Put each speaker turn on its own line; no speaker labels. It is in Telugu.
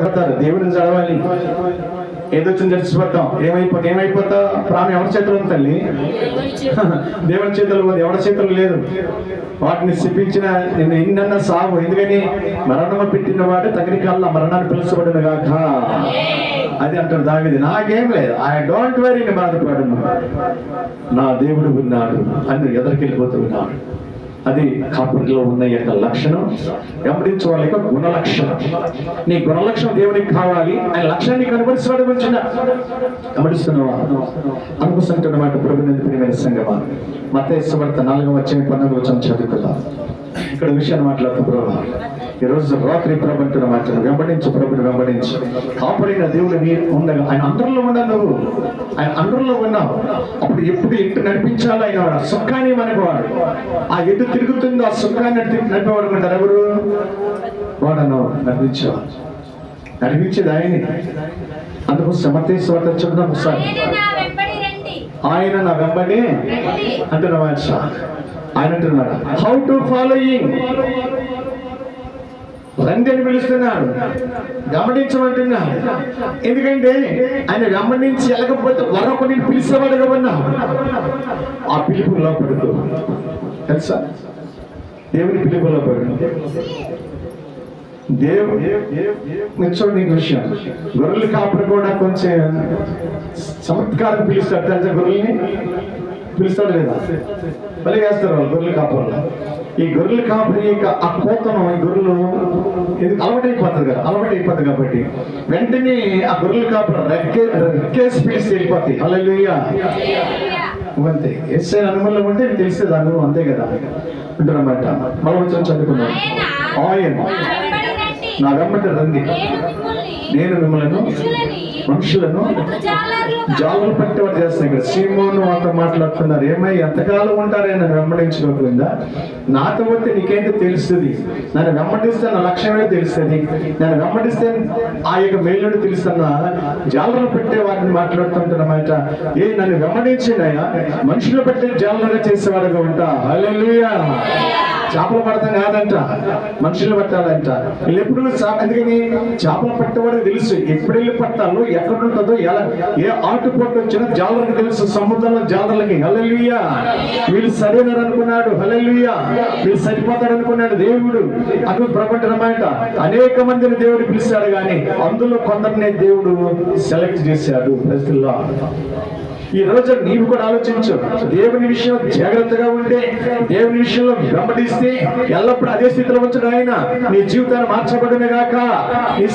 భయపడతారు. దేవుడిని చదవాలి, ఏదొచ్చింది చచ్చిపోతాం, ఏమైపోతా ప్రాణం ఎవరి చేతులు ఉంది తల్లి? దేవుని చేతులు ఉంది, ఎవరి చేతులు లేదు. వాటిని శిపించిన నిన్ను ఎన్నన్నా సాగు. ఎందుకని మరణము పెట్టిన వాడు తగిన కాలంలో మరణాన్ని పిలుచబడిన గాక అది అంటాడు దావీదు. నాకేం లేదు, ఐ డోంట్ వరీ, నేను బాధపడను, నా దేవుడు ఉన్నాడు అని ఎదరికెళ్ళిపోతూ ఉన్నాడు. అది కాపురిలో ఉన్న యొక్క లక్షణం, గమనించే వాళ్ళ యొక్క గుణలక్షణం. నీ గుణలక్షణం దేవునికి కావాలి, ఆయన లక్ష్యాన్ని కనబరిస్తాడు. గురించి గమనిస్తున్నావా? అనుకుంటున్నమాట ప్రభునందు ప్రియమైన సంగమా. మత్తయి సువార్త 4:14 చదువుకుందాం. ఇక్కడ విషయాన్ని మాట్లాడుతూ ప్రభు ఈరోజు రాత్రి ప్రభు అంటున్న మాటలు వెంబడించు, ప్రభుని వెంబడించు. కాపాడిన దేవుడిని ఉండగా ఆయన అందరిలో ఉన్నావు, నువ్వు ఆయన అందరిలో ఉన్నావు. అప్పుడు ఎప్పుడు ఎటు నడిపించాలో ఆయన వాడు, ఆ సుఖాన్ని మనకు వాడు. ఆ ఎటు తిరుగుతుందో ఆ సుఖాన్ని నడిపేవాడు అంటారు. ఎవరు వాడను నడిపించేవాడు, నడిపించేది ఆయనే. అందుకోసం మత్తయి సువార్త చూద్దాం ఒకసారి. ఆయన నా వెంబడి అంటున్నమాట. ఆయన అంటున్నాడు హౌ టు ఫాలోయింగ్, రండి అని పిలుస్తున్నాడు, గమనించమంటున్నాడు. ఎందుకంటే ఆయన వెంబడించి వెళ్ళకపోతే మరొకటి పిలిచేవాడుగా ఉన్నావు. ఆ పిలుపులో పడుతూ తెలుసా, దేవుని పిలుపులో పడు. చూడండి నీకు విషయం, గొర్రెలు కాపుడు కూడా కొంచెం చమత్కారం పిలుస్తాడు తెలుసా. గొర్రెల్ని పిలుస్తాడు లేదా? మళ్ళీ వేస్తారు వాళ్ళు గొర్రెలు కాపులు. ఈ గొర్రెలు కాపురి యొక్క ఆ కోతను ఈ గొర్రెలు ఎందుకు అలవాటైపోతుంది కదా, అలవాటైపోతుంది కాబట్టి వెంటనే ఆ గొర్రెలు కాపులు రెక్కేసి పిలిచి వెళ్ళిపోతాయి. హల్లెలూయా. అంతే, ఎస్ఐ అనుమతులు ఉంటే తెలిసేది అనుభవం, అంతే కదా అంటారన్నమాట. మళ్ళీ వచ్చి చదువుకున్నాను. ఆయన నా వెంబడి రండి, నేను మిమ్మల్ని మనుషులను జాలు పట్టేవాడు చేస్తాను. ఇక్కడ సీమోను అంత మాట్లాడుతున్నారు. ఏమై ఎంతకాలం ఉంటారే నన్ను వెంబడించుకోకుండా? నాతో వస్తే నీకేంటో తెలుస్తుంది, నన్ను వెంబడిస్తే నా లక్ష్యమే తెలుస్తుంది, నన్ను వెంబడిస్తే ఆ యొక్క మేలుని తెలుస్తున్నా. జాలరు పెట్టే వాటిని మాట్లాడుతుంటున్నమాట. నన్ను వెంబడించినాయా మనుషులు పెట్టే జాలరుగా చేసేవాడుగా ఉంటా. హల్లెలూయా. చేపలు పడతాం కాదంట, మనుషులు పట్టాలంట. వీళ్ళు ఎప్పుడు అందుకని చేపలు పట్టేవాడికి తెలుసు ఎప్పుడు వెళ్ళి పట్టాలో, ఎక్కడ ఉంటుందో, ఎలా ఏ ఆటుపోటు వచ్చినా జాలర్కి తెలుసు, సముద్రంలో జాలర్లకి. హల్లెలూయా. వీళ్ళు సరైనరు అనుకున్నాడు. హల్లెలూయా. వీళ్ళు సరిపోతాడు అనుకున్నాడు దేవుడు. అటు ప్రపంచమాట అనేక మందిని దేవుడు పిలిచాడు, కానీ అందులో కొందరినే దేవుడు సెలెక్ట్ చేశాడు ప్రజల్లో. ఈ రోజు నీవు కూడా ఆలోచించు. దేవుని విషయంలో జాగ్రత్తగా ఉంటే, దేవుని విషయంలో వెంబడిస్తే ఎల్లప్పుడూ అదే స్థితిలో ఉంచడం ఆయన నీ జీవితాన్ని మార్చబడిన గాక. నీ